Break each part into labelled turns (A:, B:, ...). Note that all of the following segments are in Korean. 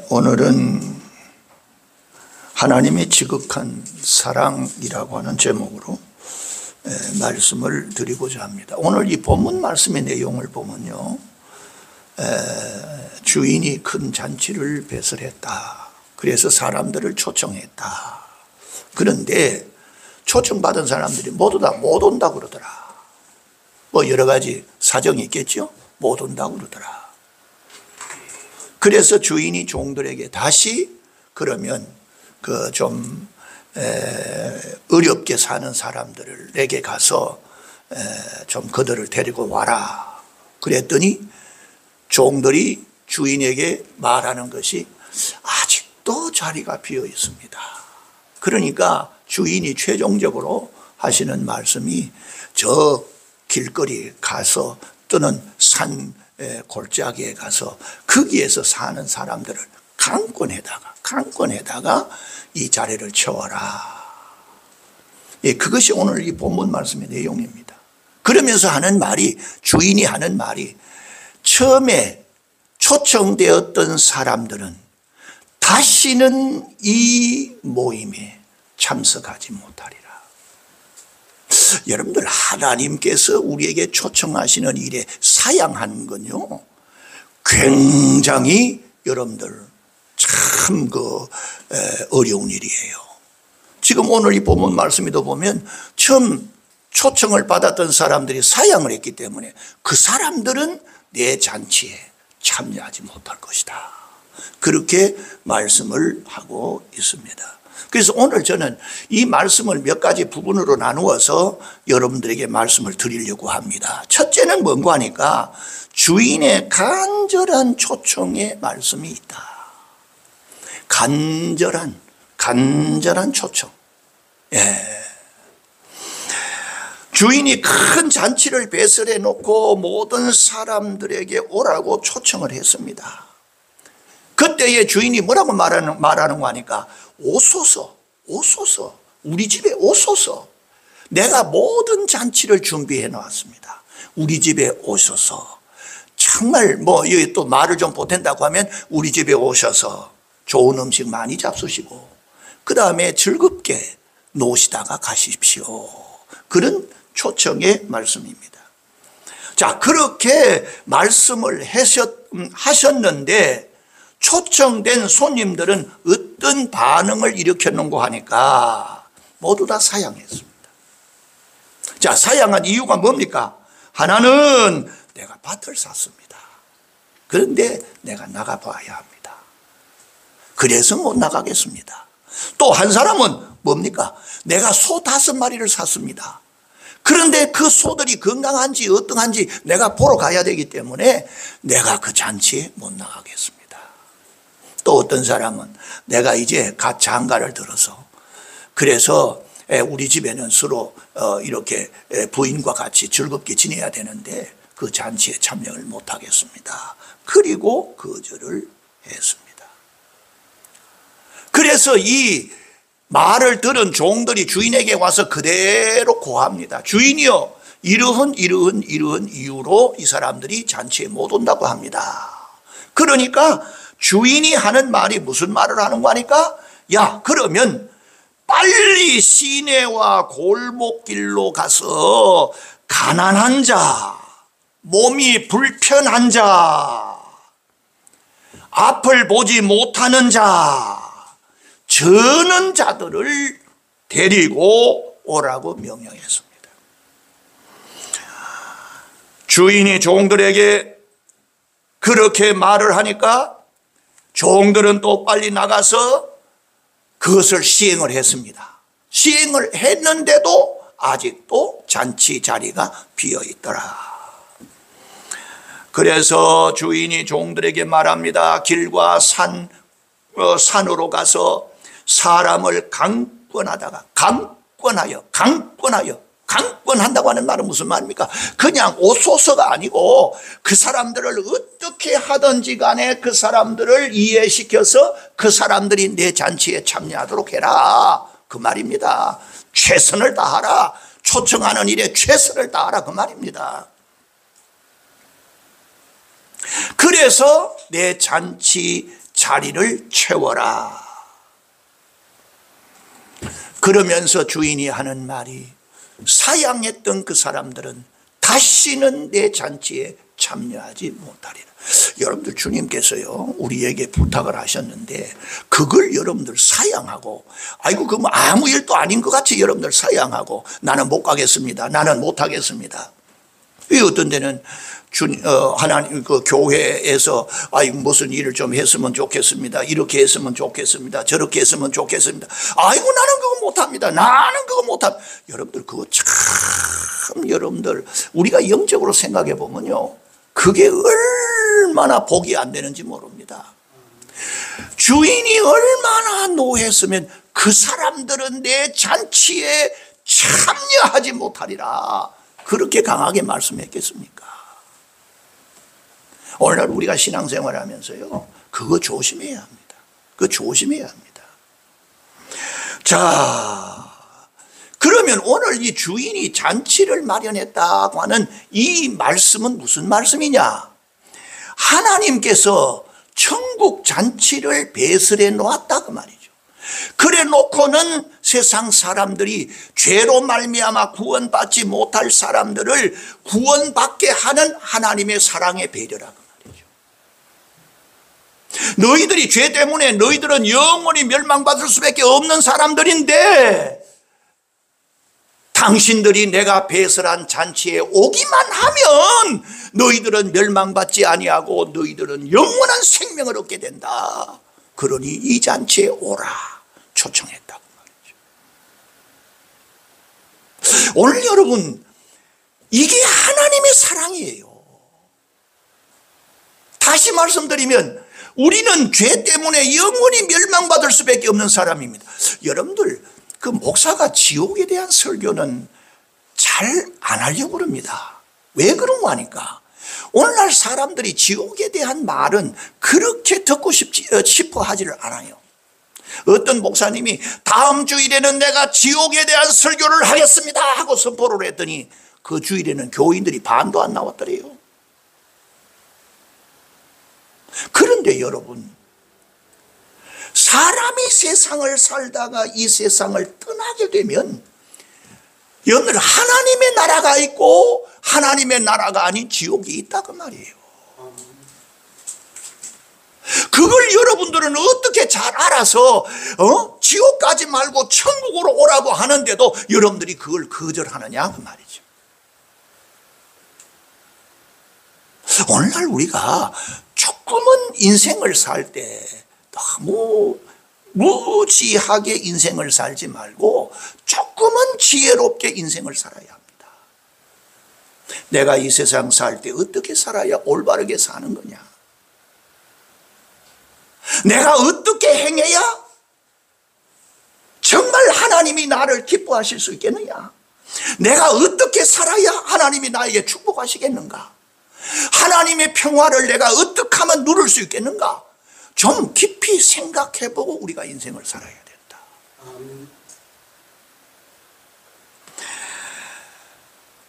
A: 오늘은 하나님의 지극한 사랑이라고 하는 제목으로 말씀을 드리고자 합니다. 오늘 이 본문 말씀의 내용을 보면요, 주인이 큰 잔치를 배설했다. 그래서 사람들을 초청했다. 그런데 초청받은 사람들이 모두 다 못 온다 그러더라. 뭐 여러 가지 사정이 있겠죠. 못 온다 그러더라. 그래서 주인이 종들에게 다시 그러면 그 좀 어렵게 사는 사람들을 내게 가서 좀 그들을 데리고 와라. 그랬더니 종들이 주인에게 말하는 것이 아직도 자리가 비어 있습니다. 그러니까 주인이 최종적으로 하시는 말씀이 저 길거리에 가서 또는 산 골짜기에 가서 거기에서 사는 사람들을 강권에다가 이 자리를 채워라. 예, 그것이 오늘 이 본문 말씀의 내용입니다. 그러면서 하는 말이, 주인이 하는 말이, 처음에 초청되었던 사람들은 다시는 이 모임에 참석하지 못하리라. 여러분들, 하나님께서 우리에게 초청하시는 일에 사양하는 건요, 굉장히 여러분들 참 어려운 일이에요. 지금 오늘 이 본문 말씀에도 보면 처음 초청을 받았던 사람들이 사양을 했기 때문에 그 사람들은 내 잔치에 참여하지 못할 것이다. 그렇게 말씀을 하고 있습니다. 그래서 오늘 저는 이 말씀을 몇 가지 부분으로 나누어서 여러분들에게 말씀을 드리려고 합니다. 첫째는 뭔가 하니까 주인의 간절한 초청의 말씀이 있다. 간절한 초청. 예. 주인이 큰 잔치를 배설해 놓고 모든 사람들에게 오라고 초청을 했습니다. 그때의 주인이 뭐라고 말하는 거 하니까 오소서, 우리 집에 오소서. 내가 모든 잔치를 준비해 놓았습니다. 우리 집에 오셔서. 정말 여기 또 말을 좀 보탠다고 하면 우리 집에 오셔서 좋은 음식 많이 잡수시고 그 다음에 즐겁게 노시다가 가십시오. 그런 초청의 말씀입니다. 자, 그렇게 말씀을 하셨는데 초청된 손님들은 어떤 반응을 일으켰는고 하니까 모두 다 사양했습니다. 자, 사양한 이유가 뭡니까? 하나는 내가 밭을 샀습니다. 그런데 내가 나가봐야 합니다. 그래서 못 나가겠습니다. 또 한 사람은 뭡니까? 내가 소 5마리를 샀습니다. 그런데 그 소들이 건강한지 어떠한지 내가 보러 가야 되기 때문에 내가 그 잔치에 못 나가겠습니다. 또 어떤 사람은 내가 이제 갓 장가를 들어서 그래서 우리 집에는 서로 이렇게 부인과 같이 즐겁게 지내야 되는데 그 잔치에 참여를 못 하겠습니다. 그리고 거절을 했습니다. 그래서 이 말을 들은 종들이 주인에게 와서 그대로 고합니다. 주인이여, 이러한 이유로 이 사람들이 잔치에 못 온다고 합니다. 그러니까 주인이 하는 말이 무슨 말을 하는 거 하니까, 야, 그러면 빨리 시내와 골목길로 가서 가난한 자, 몸이 불편한 자, 앞을 보지 못하는 자, 저는 자들을 데리고 오라고 명령했습니다. 주인이 종들에게 그렇게 말을 하니까 종들은 또 빨리 나가서 그것을 시행을 했습니다. 시행을 했는데도 아직도 잔치 자리가 비어 있더라. 그래서 주인이 종들에게 말합니다. 길과 산으로 가서 사람을 강권한다고 하는 말은 무슨 말입니까? 그냥 오소서가 아니고 그 사람들을 어떻게 하든지 간에 그 사람들을 이해시켜서 그 사람들이 내 잔치에 참여하도록 해라, 그 말입니다. 최선을 다하라, 초청하는 일에 최선을 다하라, 그 말입니다. 그래서 내 잔치 자리를 채워라. 그러면서 주인이 하는 말이, 사양했던 그 사람들은 다시는 내 잔치에 참여하지 못하리라. 여러분들, 주님께서요 우리에게 부탁을 하셨는데 그걸 여러분들 사양하고, 아이고 그 뭐 아무 일도 아닌 것 같이 여러분들 사양하고, 나는 못 가겠습니다, 나는 못 하겠습니다. 어떤 데는 하나님 그 교회에서 무슨 일을 좀 했으면 좋겠습니다, 이렇게 했으면 좋겠습니다, 저렇게 했으면 좋겠습니다. 아이고 나는 그거 못합니다, 나는 그거 못합니다. 여러분들 그거 참, 여러분들 우리가 영적으로 생각해 보면요 그게 얼마나 복이 안 되는지 모릅니다. 주인이 얼마나 노했으면 그 사람들은 내 잔치에 참여하지 못하리라, 그렇게 강하게 말씀했겠습니까? 오늘날 우리가 신앙생활 하면서요 그거 조심해야 합니다. 그거 조심해야 합니다. 자, 그러면 오늘 이 주인이 잔치를 마련했다고 하는 이 말씀은 무슨 말씀이냐? 하나님께서 천국 잔치를 배설해 놓았다 그 말이죠. 그래 놓고는 세상 사람들이 죄로 말미암아 구원받지 못할 사람들을 구원받게 하는 하나님의 사랑의 배려라 그 말이죠. 너희들이 죄 때문에 너희들은 영원히 멸망받을 수밖에 없는 사람들인데, 당신들이 내가 배설한 잔치에 오기만 하면 너희들은 멸망받지 아니하고 너희들은 영원한 생명을 얻게 된다. 그러니 이 잔치에 오라 초청했다고 말이죠. 오늘 여러분, 이게 하나님의 사랑이에요. 다시 말씀드리면 우리는 죄 때문에 영원히 멸망받을 수밖에 없는 사람입니다. 여러분들, 그 목사가 지옥에 대한 설교는 잘 안 하려고 그럽니다. 왜 그런가 하니까 오늘날 사람들이 지옥에 대한 말은 그렇게 듣고 싶어 하지를 않아요. 어떤 목사님이 다음 주일에는 내가 지옥에 대한 설교를 하겠습니다 하고 선포를 했더니 그 주일에는 교인들이 반도 안 나왔더래요. 그런데 여러분, 사람이 세상을 살다가 이 세상을 떠나게 되면 여러분들 하나님의 나라가 있고 하나님의 나라가 아닌 지옥이 있다 그 말이에요. 그걸 여러분들은 어떻게 잘 알아서 지옥 가지 말고 천국으로 오라고 하는데도 여러분들이 그걸 거절하느냐 그 말이죠. 오늘날 우리가 조금은 인생을 살 때 너무 무지하게 인생을 살지 말고 조금은 지혜롭게 인생을 살아야 합니다. 내가 이 세상 살 때 어떻게 살아야 올바르게 사는 거냐? 내가 어떻게 행해야 정말 하나님이 나를 기뻐하실 수 있겠느냐? 내가 어떻게 살아야 하나님이 나에게 축복하시겠는가? 하나님의 평화를 내가 어떻게 하면 누릴 수 있겠는가? 좀 깊이 생각해보고 우리가 인생을 살아야 된다.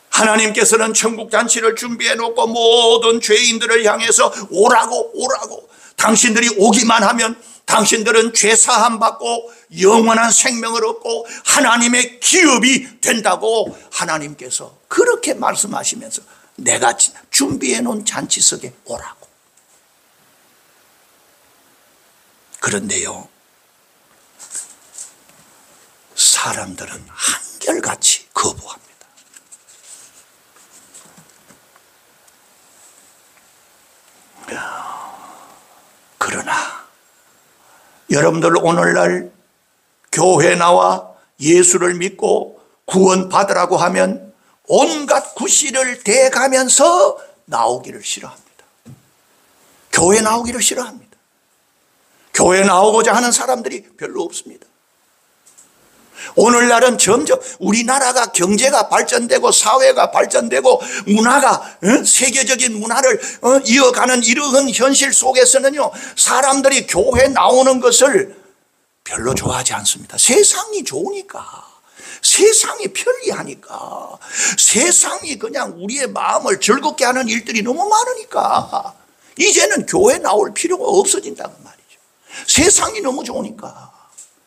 A: 하나님께서는 천국 잔치를 준비해 놓고 모든 죄인들을 향해서 오라고 당신들이 오기만 하면 당신들은 죄 사함 받고 영원한 생명을 얻고 하나님의 기업이 된다고 하나님께서 그렇게 말씀하시면서 내가 준비해 놓은 잔치석에 오라고. 그런데요, 사람들은 한결같이 거부합니다. 그러나 여러분들 오늘날 교회 나와 예수를 믿고 구원받으라고 하면 온갖 구실을 대가면서 나오기를 싫어합니다. 교회 나오기를 싫어합니다. 교회 나오고자 하는 사람들이 별로 없습니다. 오늘날은 점점 우리나라가 경제가 발전되고 사회가 발전되고 문화가 세계적인 문화를 이어가는 이러한 현실 속에서는요, 사람들이 교회 나오는 것을 별로 좋아하지 않습니다. 세상이 좋으니까, 세상이 편리하니까, 세상이 그냥 우리의 마음을 즐겁게 하는 일들이 너무 많으니까 이제는 교회 나올 필요가 없어진다는 말이죠. 세상이 너무 좋으니까.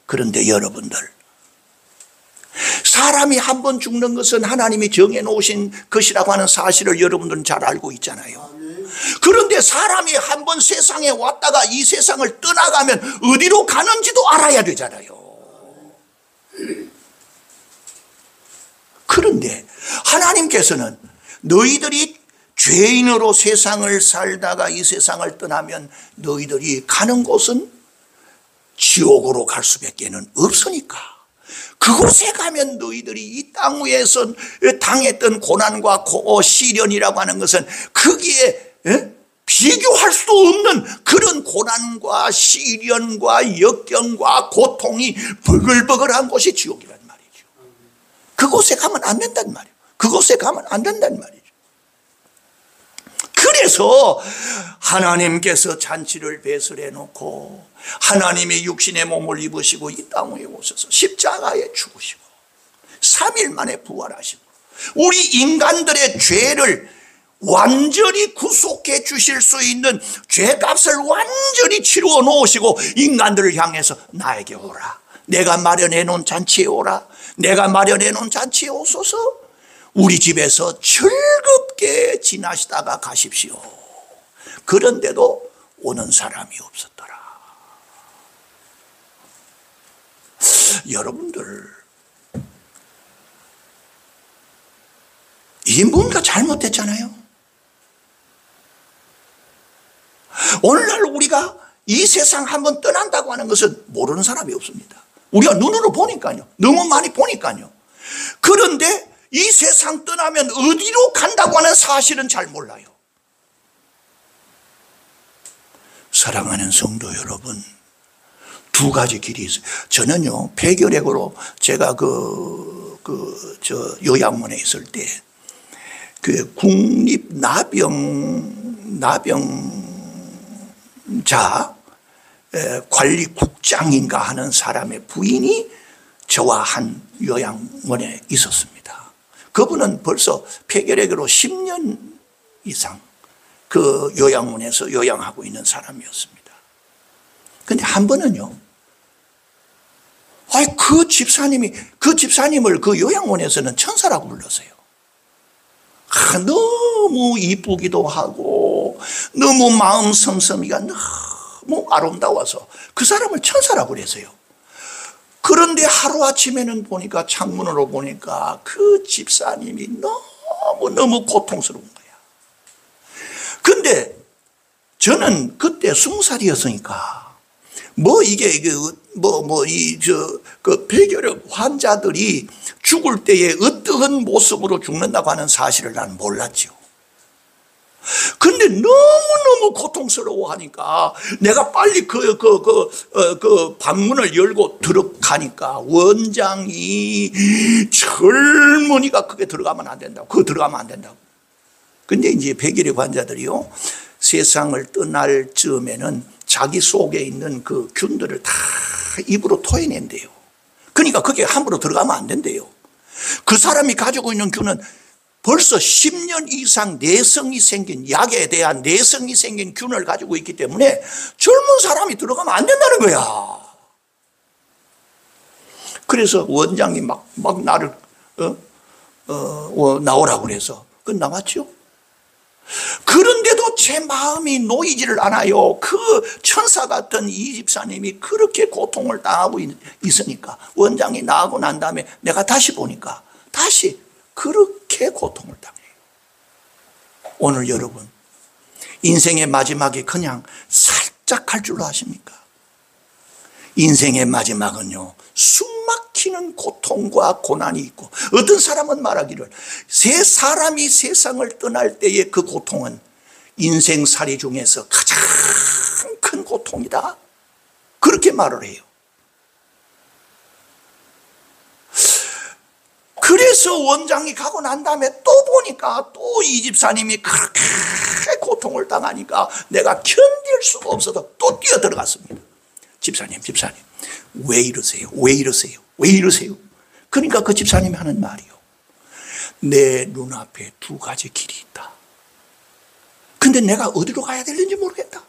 A: 그런데 여러분들, 사람이 한 번 죽는 것은 하나님이 정해놓으신 것이라고 하는 사실을 여러분들은 잘 알고 있잖아요. 그런데 사람이 한 번 세상에 왔다가 이 세상을 떠나가면 어디로 가는지도 알아야 되잖아요. 그런데 하나님께서는 너희들이 죄인으로 세상을 살다가 이 세상을 떠나면 너희들이 가는 곳은 지옥으로 갈 수밖에 없으니까 그곳에 가면 너희들이 이 땅 위에서 당했던 고난과 시련이라고 하는 것은 거기에 비교할 수 없는 그런 고난과 시련과 역경과 고통이 버글버글한 곳이 지옥이란 말이죠. 그곳에 가면 안 된단 말이에요. 그곳에 가면 안 된단 말이죠. 그래서 하나님께서 잔치를 배설해 놓고 하나님이 육신의 몸을 입으시고 이 땅 위에 오셔서 십자가에 죽으시고 3일 만에 부활하시고 우리 인간들의 죄를 완전히 구속해 주실 수 있는 죄값을 완전히 치루어 놓으시고 인간들을 향해서 나에게 오라. 내가 마련해 놓은 잔치에 오라. 내가 마련해 놓은 잔치에 오소서. 우리 집에서 즐겁게 지나시다가 가십시오. 그런데도 오는 사람이 없었더라. 여러분들, 이게 뭔가 잘못됐잖아요. 오늘날 우리가 이 세상 한번 떠난다고 하는 것은 모르는 사람이 없습니다. 우리가 눈으로 보니까요. 너무 많이 보니까요. 그런데 이 세상 떠나면 어디로 간다고 하는 사실은 잘 몰라요. 사랑하는 성도 여러분, 두 가지 길이 있어요. 저는요, 폐결핵으로 제가 요양원에 있을 때, 국립나병자 관리국장인가 하는 사람의 부인이 저와 한 요양원에 있었습니다. 그분은 벌써 폐결핵으로 10년 이상 그 요양원에서 요양하고 있는 사람이었습니다. 근데 한 번은요, 그 집사님을 그 요양원에서는 천사라고 불렀어요. 너무 이쁘기도 하고, 너무 마음 씀씀이가 너무 아름다워서 그 사람을 천사라고 그랬어요. 그런데 하루아침에는 보니까, 창문으로 보니까 그 집사님이 너무 고통스러운 거야. 근데 저는 그때 20살이었으니까, 폐결핵 환자들이 죽을 때에 어떠한 모습으로 죽는다고 하는 사실을 나는 몰랐죠. 근데 너무너무 고통스러워 하니까 내가 빨리 방문을 열고 들어가니까 원장이 젊은이가 그게 들어가면 안 된다고. 그거 들어가면 안 된다고. 근데 이제 폐결핵 환자들이요, 세상을 떠날 즈음에는 자기 속에 있는 그 균들을 다 입으로 토해낸대요. 그러니까 그게 함부로 들어가면 안 된대요. 그 사람이 가지고 있는 균은 벌써 10년 이상 내성이 생긴, 약에 대한 내성이 생긴 균을 가지고 있기 때문에 젊은 사람이 들어가면 안 된다는 거야. 그래서 원장이 막 나를 나오라고 그래서 나왔죠. 그런데도 제 마음이 놓이지를 않아요. 그 천사 같은 이 집사님이 그렇게 고통을 당하고 있으니까 원장이 나가고 난 다음에 내가 다시 보니까 다시 그렇게 고통을 당해요. 오늘 여러분, 인생의 마지막이 그냥 살짝 갈 줄로 아십니까? 인생의 마지막은요, 숨막히는 고통과 고난이 있고, 어떤 사람은 말하기를 사람이 세상을 떠날 때의 그 고통은 인생살이 중에서 가장 큰 고통이다, 그렇게 말을 해요. 그래서 원장이 가고 난 다음에 또 보니까 또 이 집사님이 그렇게 고통을 당하니까 내가 견딜 수가 없어서 또 뛰어들어갔습니다. 집사님, 왜 이러세요? 그러니까 그 집사님이 하는 말이요, 내 눈앞에 두 가지 길이 있다. 근데 내가 어디로 가야 되는지 모르겠다.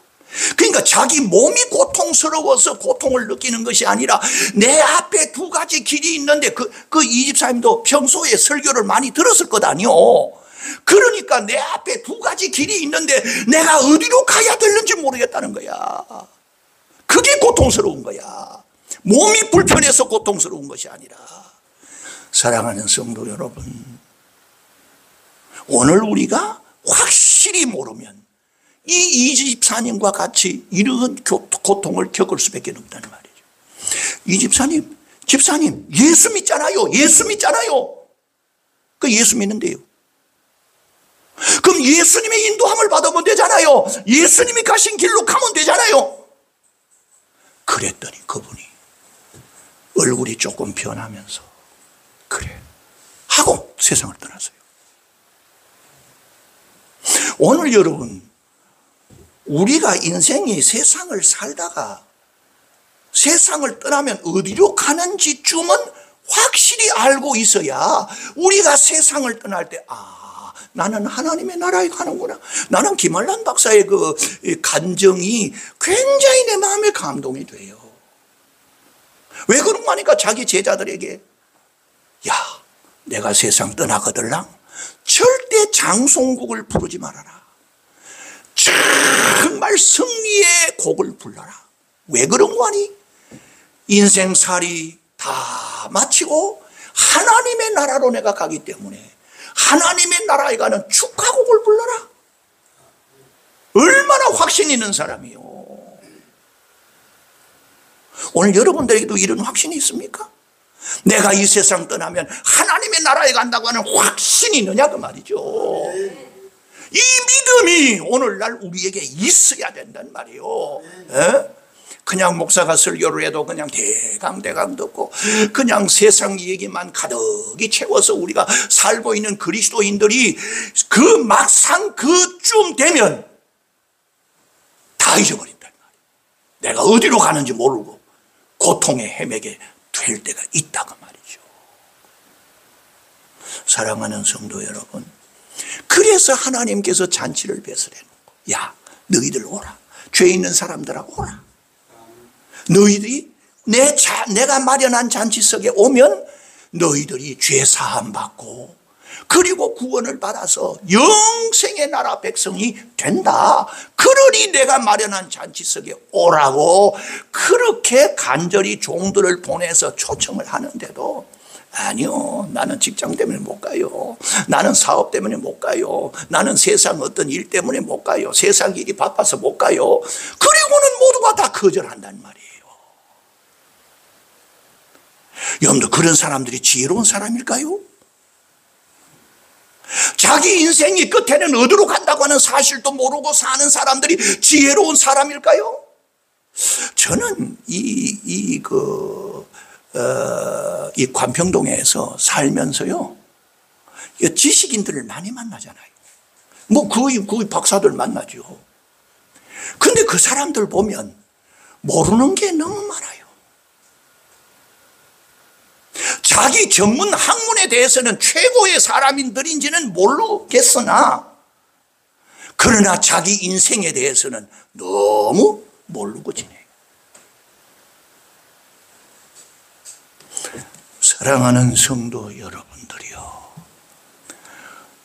A: 그러니까 자기 몸이 고통스러워서 고통을 느끼는 것이 아니라 내 앞에 두 가지 길이 있는데 이 집사님도 평소에 설교를 많이 들었을 것 아니요. 그러니까 내 앞에 두 가지 길이 있는데 내가 어디로 가야 되는지 모르겠다는 거야. 그게 고통스러운 거야. 몸이 불편해서 고통스러운 것이 아니라. 사랑하는 성도 여러분, 오늘 우리가 확실히 모르면 이 집사님과 같이 이런 고통을 겪을 수밖에 없다는 말이죠. 이 집사님 예수 믿잖아요. 예수 믿잖아요. 그 예수 믿는데요. 그럼 예수님의 인도함을 받으면 되잖아요. 예수님이 가신 길로 가면 되잖아요. 그랬더니 그분이 얼굴이 조금 변하면서 그래 하고 세상을 떠났어요. 오늘 여러분, 우리가 인생이 세상을 살다가 세상을 떠나면 어디로 가는지쯤은 확실히 알고 있어야 우리가 세상을 떠날 때 나는 하나님의 나라에 가는구나. 나는 김한란 박사의 그 간정이 굉장히 내 마음에 감동이 돼요. 왜 그런가 하니까 자기 제자들에게 내가 세상 떠나거들랑 절대 장송곡을 부르지 말아라. 정말 승리의 곡을 불러라. 왜 그런가 하니 인생살이 다 마치고 하나님의 나라로 내가 가기 때문에 하나님의 나라에 가는 축하곡을 불러라. 얼마나 확신 있는 사람이요. 오늘 여러분들에게도 이런 확신이 있습니까? 내가 이 세상 떠나면 하나님의 나라에 간다고 하는 확신이 있느냐 그 말이죠. 이 믿음이 오늘날 우리에게 있어야 된단 말이에요. 그냥 목사가 설교를 해도 그냥 대강 듣고 그냥 세상 얘기만 가득히 채워서 우리가 살고 있는 그리스도인들이 그 막상 그쯤 되면 다 잊어버린단 말이에요. 내가 어디로 가는지 모르고 고통에 헤매게 될 때가 있다고 말이죠. 사랑하는 성도 여러분, 그래서 하나님께서 잔치를 베풀어놓고 너희들 오라. 죄 있는 사람들아 오라. 너희들이 내가 마련한 잔치석에 오면 너희들이 죄 사함 받고 그리고 구원을 받아서 영생의 나라 백성이 된다. 그러니 내가 마련한 잔치석에 오라고 그렇게 간절히 종들을 보내서 초청을 하는데도 아니요, 나는 직장 때문에 못 가요. 나는 사업 때문에 못 가요. 나는 세상 어떤 일 때문에 못 가요. 세상 일이 바빠서 못 가요. 그리고는 모두가 다 거절한단 말이에요. 여러분들, 그런 사람들이 지혜로운 사람일까요? 자기 인생이 끝에는 어디로 간다고 하는 사실도 모르고 사는 사람들이 지혜로운 사람일까요? 저는 이 관평동에서 살면서요, 지식인들을 많이 만나잖아요. 거의 박사들 만나죠. 근데 그 사람들 보면 모르는 게 너무 많아요. 자기 전문 학문에 대해서는 최고의 사람들인지는 모르겠으나 그러나 자기 인생에 대해서는 너무 모르고 지내요. 사랑하는 성도 여러분들이요,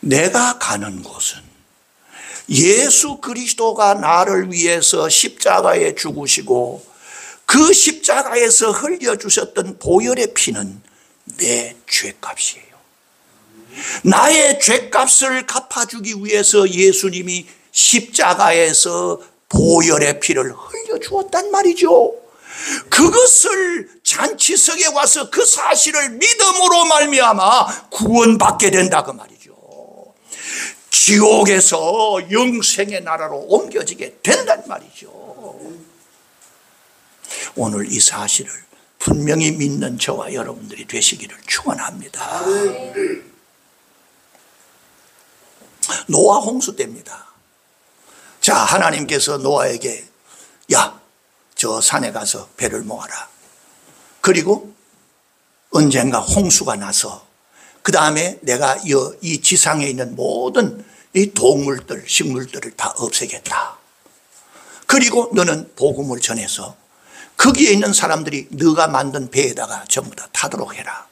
A: 내가 가는 곳은 예수 그리스도가 나를 위해서 십자가에 죽으시고 그 십자가에서 흘려주셨던 보혈의 피는 내 죄값이에요. 나의 죄값을 갚아주기 위해서 예수님이 십자가에서 보혈의 피를 흘려주었단 말이죠. 그것을 잔치석에 와서 그 사실을 믿음으로 말미암아 구원받게 된다 그 말이죠. 지옥에서 영생의 나라로 옮겨지게 된단 말이죠. 오늘 이 사실을 분명히 믿는 저와 여러분들이 되시기를 축원합니다. 노아 홍수 때입니다. 자, 하나님께서 노아에게 저 산에 가서 배를 모아라. 그리고 언젠가 홍수가 나서 그 다음에 내가 이 지상에 있는 모든 이 동물들, 식물들을 다 없애겠다. 그리고 너는 복음을 전해서 거기에 있는 사람들이 네가 만든 배에다가 전부 다 타도록 해라.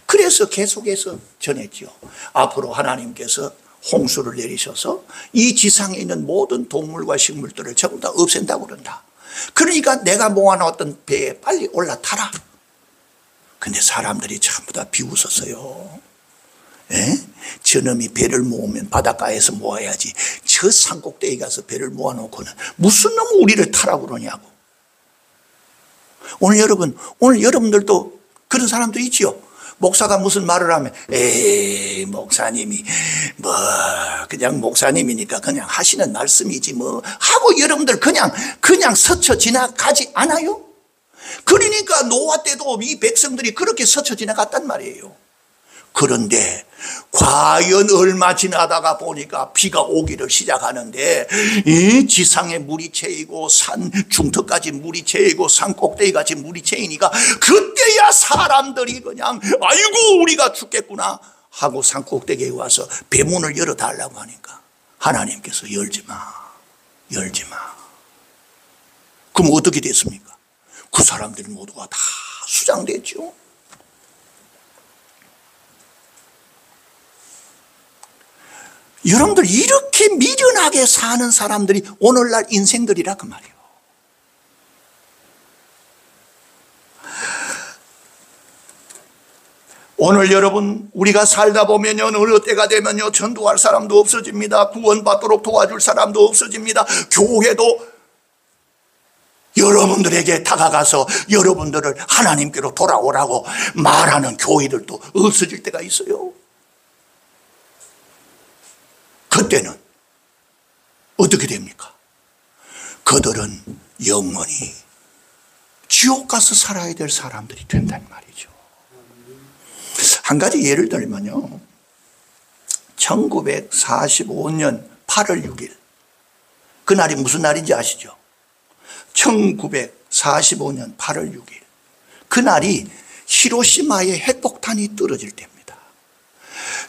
A: 그래서 계속해서 전했죠. 앞으로 하나님께서 홍수를 내리셔서 이 지상에 있는 모든 동물과 식물들을 전부 다 없앤다고 그런다. 그러니까 내가 모아놓았던 배에 빨리 올라타라. 근데 사람들이 전부 다 비웃었어요. 에? 저놈이 배를 모으면 바닷가에서 모아야지 저 산꼭대기 가서 배를 모아놓고는 무슨 놈 우리를 타라고 그러냐고. 오늘 여러분들도 그런 사람도 있지요. 목사가 무슨 말을 하면 에이 목사님이 뭐 그냥 목사님이니까 그냥 하시는 말씀이지 뭐 하고 여러분들 그냥 스쳐 지나가지 않아요? 그러니까 노아 때도 이 백성들이 그렇게 스쳐 지나갔단 말이에요. 그런데 과연 얼마 지나다가 보니까 비가 오기를 시작하는데 이 지상에 물이 채이고 산 중턱까지 물이 채이고 산 꼭대기까지 물이 채이니까 그때야 사람들이 그냥 아이고 우리가 죽겠구나 하고 산 꼭대기에 와서 배문을 열어달라고 하니까 하나님께서 열지 마. 그럼 어떻게 됐습니까? 그 사람들 모두가 다 수장됐죠. 여러분들 이렇게 미련하게 사는 사람들이 오늘날 인생들이라 그 말이에요. 오늘 여러분 우리가 살다 보면요 어느 때가 되면요 전도할 사람도 없어집니다. 구원받도록 도와줄 사람도 없어집니다. 교회도 여러분들에게 다가가서 여러분들을 하나님께로 돌아오라고 말하는 교회들도 없어질 때가 있어요. 그때는 어떻게 됩니까? 그들은 영원히 지옥 가서 살아야 될 사람들이 된단 말이죠. 한 가지 예를 들면요 1945년 8월 6일 그날이 무슨 날인지 아시죠? 1945년 8월 6일 그날이 히로시마에 핵폭탄이 떨어질 때입니다.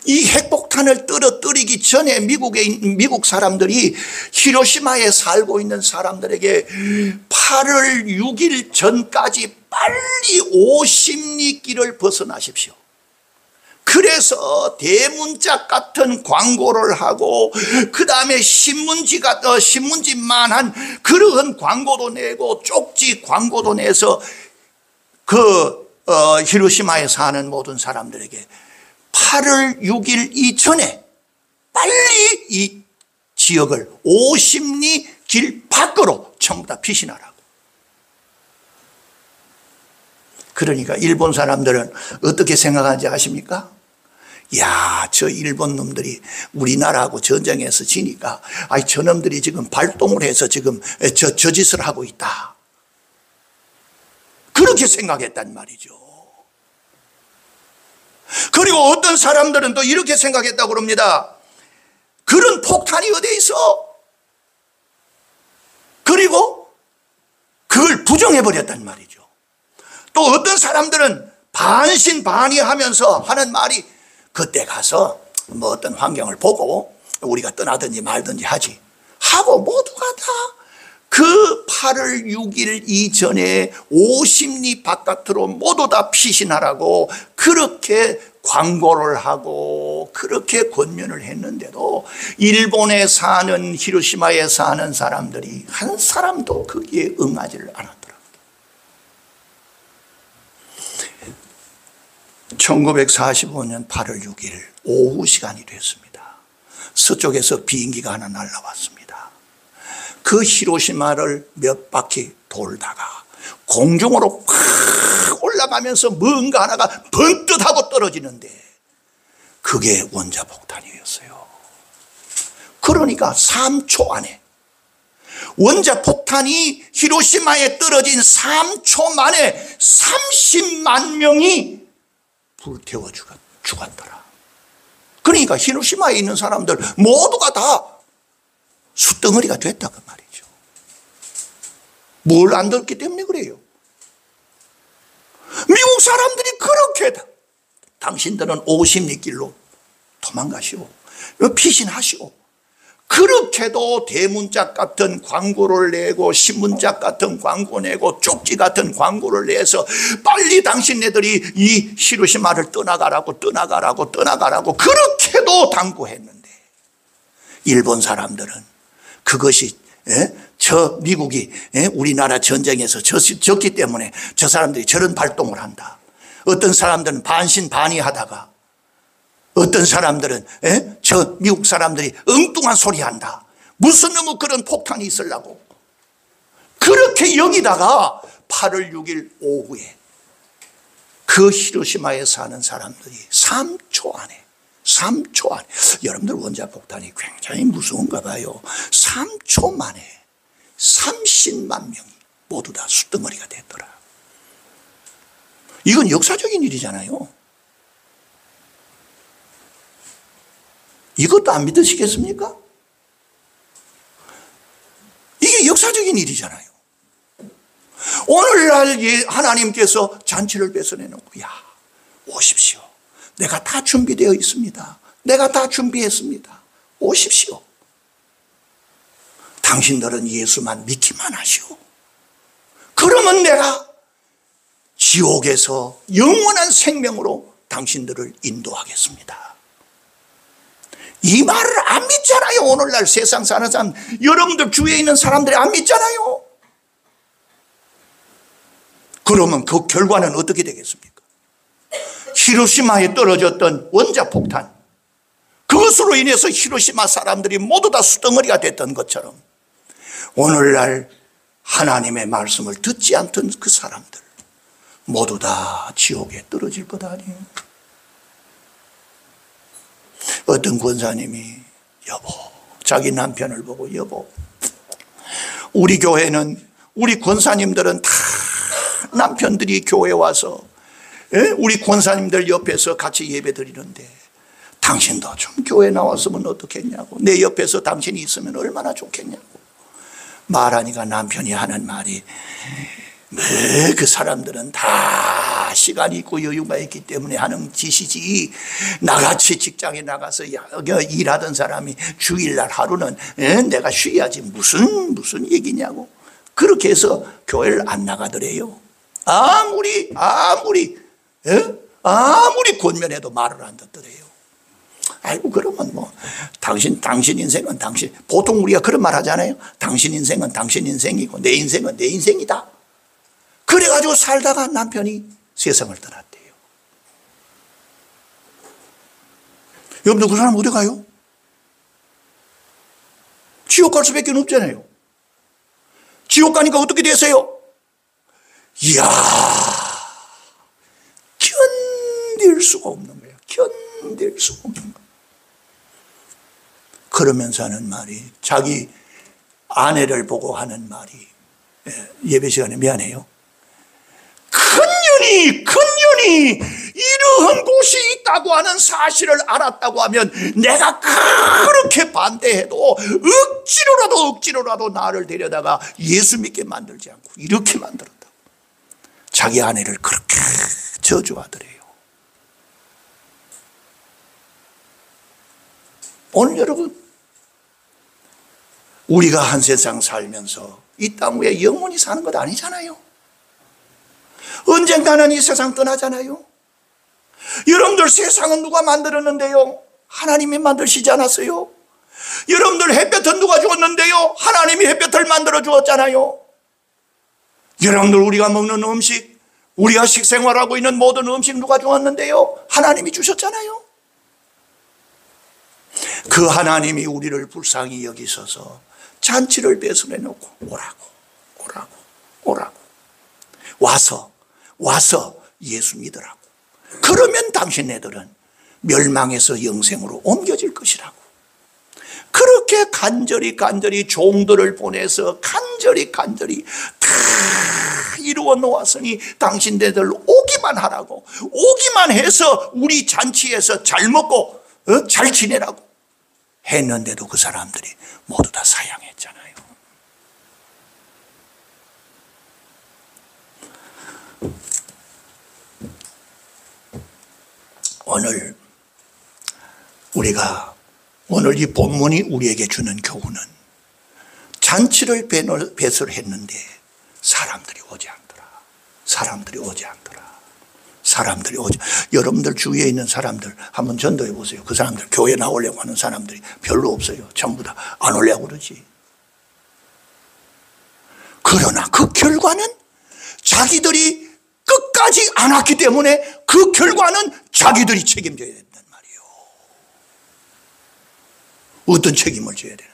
A: 이 핵폭탄을 떨어뜨리기 전에 미국 사람들이 히로시마에 살고 있는 사람들에게 8월 6일 전까지 빨리 오십리길을 벗어나십시오. 그래서 대문짝 같은 광고를 하고 그 다음에 신문지만한 그러한 광고도 내고 쪽지 광고도 내서 히로시마에 사는 모든 사람들에게 8월 6일 이전에 빨리 이 지역을 50리 길 밖으로 전부 다 피신하라고. 그러니까 일본 사람들은 어떻게 생각하는지 아십니까? 야, 저 일본 놈들이 우리나라하고 전쟁에서 지니까 저놈들이 지금 발동을 해서 지금 저 짓을 하고 있다. 그렇게 생각했단 말이죠. 그리고 어떤 사람들은 또 이렇게 생각했다고 그럽니다. 그런 폭탄이 어디에 있어? 그리고 그걸 부정해버렸단 말이죠. 또 어떤 사람들은 반신반의하면서 하는 말이 그때 가서 뭐 어떤 환경을 보고 우리가 떠나든지 말든지 하지 하고 모두가 다 그 8월 6일 이전에 50리 바깥으로 모두 다 피신하라고 그렇게 광고를 하고 그렇게 권면을 했는데도 일본에 사는 히로시마에 사는 사람들이 한 사람도 거기에 응하지를 않았더라고요. 1945년 8월 6일 오후 시간이 됐습니다. 서쪽에서 비행기가 하나 날아왔습니다. 그 히로시마를 몇 바퀴 돌다가 공중으로 팍 올라가면서 뭔가 하나가 번뜩하고 떨어지는데 그게 원자폭탄이었어요. 그러니까 3초 안에 원자폭탄이 히로시마에 떨어진 3초 만에 30만 명이 불태워 죽었더라. 그러니까 히로시마에 있는 사람들 모두가 다 숯덩어리가 됐다 그 말이죠. 뭘 안 들었기 때문에 그래요. 미국 사람들이 그렇게 당신들은 50리 길로 도망가시오. 피신하시오. 그렇게도 대문짝 같은 광고를 내고 신문짝 같은 광고 내고 쪽지 같은 광고를 내서 빨리 당신네들이 이 히로시마를 떠나가라고 그렇게도 당부했는데, 일본 사람들은 그것이 저 미국이 우리나라 전쟁에서 졌기 때문에 저 사람들이 저런 발동을 한다. 어떤 사람들은 반신반의하다가 어떤 사람들은 저 미국 사람들이 엉뚱한 소리 한다. 무슨 너무 그런 폭탄이 있으려고. 그렇게 여기다가 8월 6일 오후에 그 히로시마에 사는 사람들이 3초 안에 여러분들 원자폭탄이 굉장히 무서운가 봐요. 3초 만에 30만 명이 모두 다 숯덩어리가 됐더라. 이건 역사적인 일이잖아요. 이것도 안 믿으시겠습니까? 이게 역사적인 일이잖아요. 오늘날 하나님께서 잔치를 뺏어내놓고, 야, 오십시오. 내가 다 준비되어 있습니다. 내가 다 준비했습니다. 오십시오. 당신들은 예수만 믿기만 하시오. 그러면 내가 지옥에서 영원한 생명으로 당신들을 인도하겠습니다. 이 말을 안 믿잖아요. 오늘날 세상 사는 사람, 여러분들 주위에 있는 사람들이 안 믿잖아요. 그러면 그 결과는 어떻게 되겠습니까? 히로시마에 떨어졌던 원자폭탄, 그것으로 인해서 히로시마 사람들이 모두 다 수덩어리가 됐던 것처럼 오늘날 하나님의 말씀을 듣지 않던 그 사람들 모두 다 지옥에 떨어질 것 아니에요. 어떤 권사님이, 여보, 자기 남편을 보고, 여보, 우리 교회는, 우리 권사님들은 다 남편들이 교회 와서 우리 권사님들 옆에서 같이 예배 드리는데 당신도 좀 교회 나왔으면 어떻겠냐고, 내 옆에서 당신이 있으면 얼마나 좋겠냐고 말하니까 남편이 하는 말이, 그 사람들은 다 시간이 있고 여유가 있기 때문에 하는 짓이지, 나같이 직장에 나가서 일하던 사람이 주일날 하루는 내가 쉬어야지 무슨 얘기냐고. 그렇게 해서 교회를 안 나가더래요. 아무리 권면해도 말을 안 듣더래요. 아이고, 그러면 뭐 당신 인생은 당신, 보통 우리가 그런 말 하잖아요. 당신 인생은 당신 인생이고 내 인생은 내 인생이다. 그래가지고 살다가 남편이 세상을 떠났대요. 여러분들, 그 사람 어디 가요? 지옥 갈 수밖에 없잖아요. 지옥 가니까 어떻게 되세요? 이야, 견딜 수가 없는 거예요. 견딜 수가 없는 거예요. 그러면서 하는 말이, 자기 아내를 보고 하는 말이, 예배 시간에 미안해요. 큰년이 이러한 곳이 있다고 하는 사실을 알았다고 하면 내가 그렇게 반대해도 억지로라도 나를 데려다가 예수 믿게 만들지 않고 이렇게 만들었다. 자기 아내를 그렇게 저주하더래요. 오늘 여러분, 우리가 한 세상 살면서 이 땅 위에 영원히 사는 것 아니잖아요. 언젠가는 이 세상 떠나잖아요. 여러분들, 세상은 누가 만들었는데요? 하나님이 만드시지 않았어요? 여러분들, 햇볕은 누가 주었는데요? 하나님이 햇볕을 만들어 주었잖아요. 여러분들, 우리가 먹는 음식, 우리가 식생활하고 있는 모든 음식 누가 주었는데요? 하나님이 주셨잖아요. 그 하나님이 우리를 불쌍히 여기셔서 잔치를 뺏어내놓고 오라고 와서 예수 믿으라고. 그러면 당신네들은 멸망에서 영생으로 옮겨질 것이라고. 그렇게 간절히 종들을 보내서 간절히 다 이루어 놓았으니 당신네들 오기만 하라고, 오기만 해서 우리 잔치에서 잘 먹고 잘 지내라고 했는데도 그 사람들이 모두 다 사양했잖아요. 오늘 우리가 오늘 이 본문이 우리에게 주는 교훈은 잔치를 배설했는데 사람들이 오지 않더라. 사람들이 오지 않더라. 사람들이 오지. 여러분들 주위에 있는 사람들 한번 전도해 보세요. 그 사람들 교회 나오려고 하는 사람들이 별로 없어요. 전부 다 안 오려고 그러지. 그러나 그 결과는 자기들이 끝까지 안 왔기 때문에 그 결과는 자기들이 책임져야 된단 말이에요. 어떤 책임을 져야 되나요?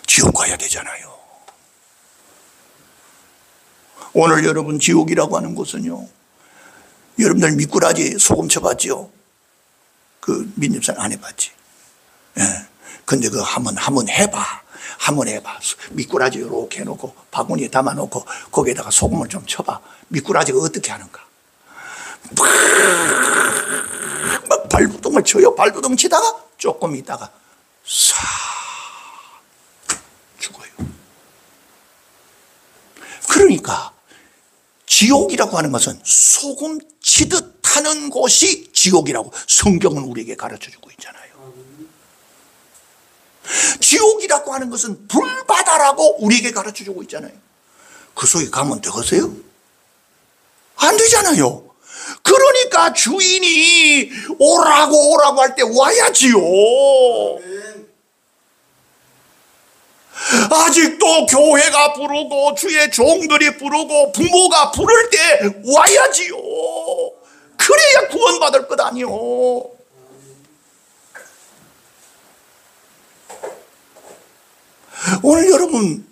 A: 지옥 가야 되잖아요. 오늘 여러분 지옥이라고 하는 곳은요, 여러분들 미꾸라지 소금 쳐봤죠? 그 민집산 안 해봤지? 예. 근데 그 한번 해봐. 한번 해봐. 미꾸라지 이렇게 해놓고 바구니에 담아놓고 거기에다가 소금을 좀 쳐봐. 미꾸라지가 어떻게 하는가? 막 발부둥을 쳐요. 발부둥 치다가 조금 있다가 싹 죽어요. 그러니까 지옥이라고 하는 것은 소금 치듯 하는 곳이 지옥이라고 성경은 우리에게 가르쳐주고 있잖아요. 지옥이라고 하는 것은 불바다라고 우리에게 가르쳐주고 있잖아요. 그 속에 가면 되겠어요? 안 되잖아요. 그러니까 주인이 오라고 할 때 와야지요. 아직도 교회가 부르고 주의 종들이 부르고 부모가 부를 때 와야지요. 그래야 구원받을 것 아니요. 오늘 여러분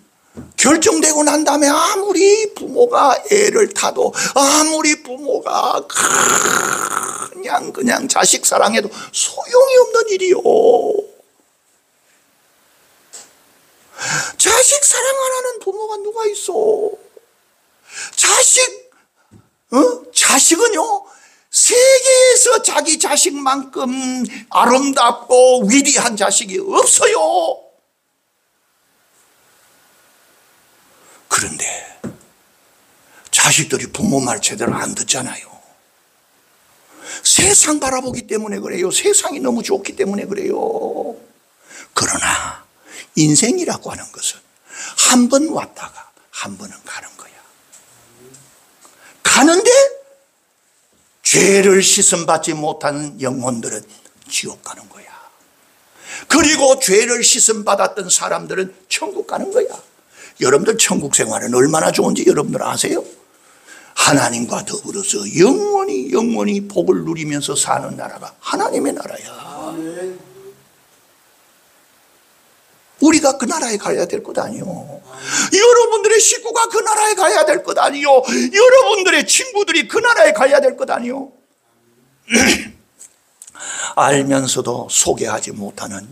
A: 결정되고 난 다음에 아무리 부모가 애를 타도 아무리 부모가 그냥 자식 사랑해도 소용이 없는 일이요. 자식 사랑 안 하는 부모가 누가 있어? 자식은요 세계에서 자기 자식만큼 아름답고 위대한 자식이 없어요. 그런데 자식들이 부모 말 제대로 안 듣잖아요. 세상 바라보기 때문에 그래요. 세상이 너무 좋기 때문에 그래요. 그러나 인생이라고 하는 것은 한 번 왔다가 한 번은 가는 거야. 가는데 죄를 씻음받지 못한 영혼들은 지옥 가는 거야. 그리고 죄를 씻음받았던 사람들은 천국 가는 거야. 여러분들 천국 생활은 얼마나 좋은지 여러분들 아세요? 하나님과 더불어서 영원히 복을 누리면서 사는 나라가 하나님의 나라야. 우리가 그 나라에 가야 될 것 아니요. 여러분들의 식구가 그 나라에 가야 될 것 아니요. 여러분들의 친구들이 그 나라에 가야 될 것 아니요. 알면서도 소개하지 못하는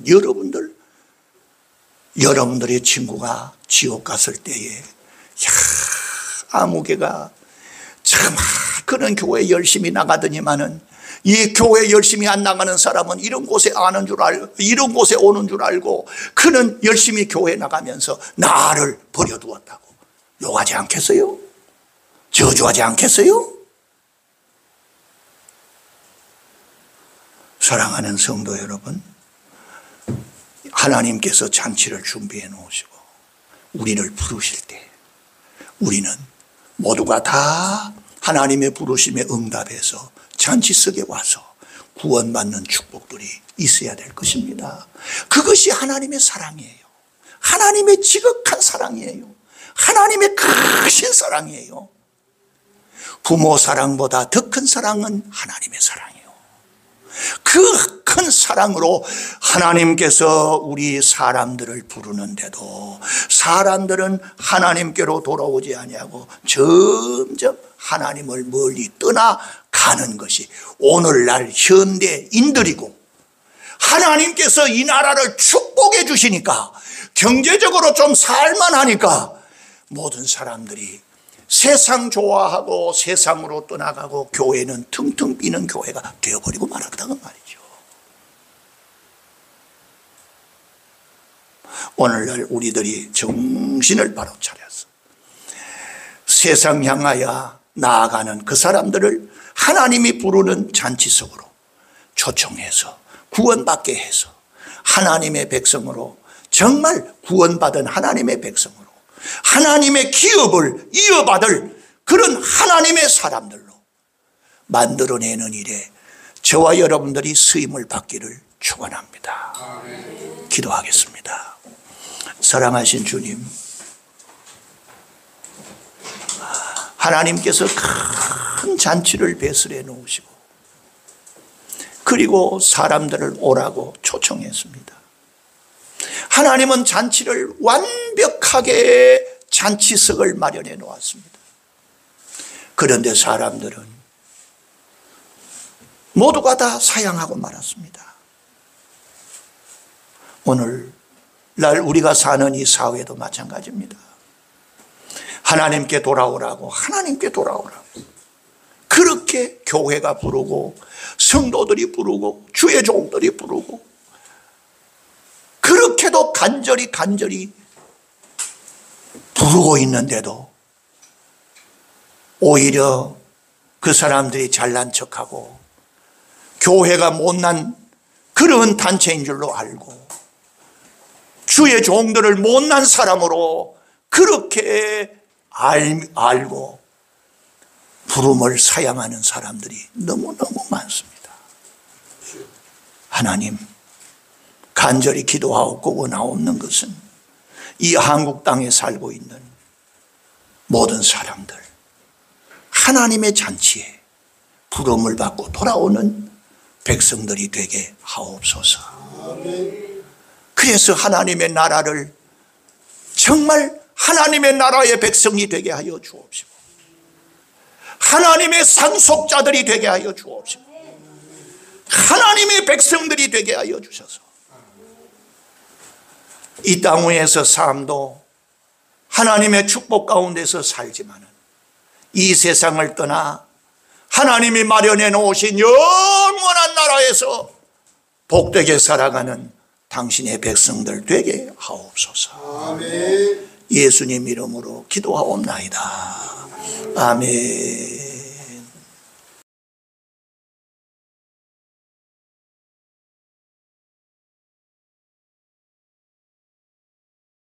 A: 여러분들의 친구가 지옥 갔을 때에 아무개가 참 그런 교회 열심히 나가더니만은 이 교회 열심히 안 나가는 사람은 이런 곳에 이런 곳에 오는 줄 알고 그는 열심히 교회 나가면서 나를 버려두었다고 욕하지 않겠어요? 저주하지 않겠어요? 사랑하는 성도 여러분, 하나님께서 잔치를 준비해 놓으시고 우리를 부르실 때 우리는 모두가 다 하나님의 부르심에 응답해서 잔치석에 와서 구원받는 축복들이 있어야 될 것입니다. 그것이 하나님의 사랑이에요. 하나님의 지극한 사랑이에요. 하나님의 크신 사랑이에요. 부모 사랑보다 더 큰 사랑은 하나님의 사랑이에요. 그 큰 사랑으로 하나님께서 우리 사람들을 부르는데도 사람들은 하나님께로 돌아오지 아니하고 점점 하나님을 멀리 떠나가는 것이 오늘날 현대인들이고, 하나님께서 이 나라를 축복해 주시니까 경제적으로 좀 살만하니까 모든 사람들이 세상 좋아하고 세상으로 떠나가고 교회는 퉁퉁 비는 교회가 되어버리고 말았다는 말이죠. 오늘날 우리들이 정신을 바로 차려서 세상 향하여 나아가는 그 사람들을 하나님이 부르는 잔치석으로 초청해서 구원받게 해서 하나님의 백성으로, 정말 구원받은 하나님의 백성으로 하나님의 기업을 이어받을 그런 하나님의 사람들로 만들어내는 일에 저와 여러분들이 쓰임을 받기를 축원합니다. 기도하겠습니다. 사랑하신 주님, 하나님께서 큰 잔치를 배설해 놓으시고 그리고 사람들을 오라고 초청했습니다. 하나님은 잔치를 완벽하게 잔치석을 마련해 놓았습니다. 그런데 사람들은 모두가 다 사양하고 말았습니다. 오늘날 우리가 사는 이 사회도 마찬가지입니다. 하나님께 돌아오라고, 하나님께 돌아오라고 그렇게 교회가 부르고 성도들이 부르고 주의 종들이 부르고 그렇게도 간절히 부르고 있는데도 오히려 그 사람들이 잘난 척하고 교회가 못난 그런 단체인 줄로 알고 주의 종들을 못난 사람으로 그렇게 알고 부름을 사양하는 사람들이 너무너무 많습니다. 하나님, 간절히 기도하고 원하옵는 것은 이 한국 땅에 살고 있는 모든 사람들 하나님의 잔치에 부름을 받고 돌아오는 백성들이 되게 하옵소서. 그래서 하나님의 나라를 정말 하나님의 나라의 백성이 되게 하여 주옵시고 하나님의 상속자들이 되게 하여 주옵시고 하나님의 백성들이 되게 하여 주셔서 이 땅 위에서 삶도 하나님의 축복 가운데서 살지만은 이 세상을 떠나 하나님이 마련해 놓으신 영원한 나라에서 복되게 살아가는 당신의 백성들 되게 하옵소서. 아멘. 예수님 이름으로 기도하옵나이다. 아멘.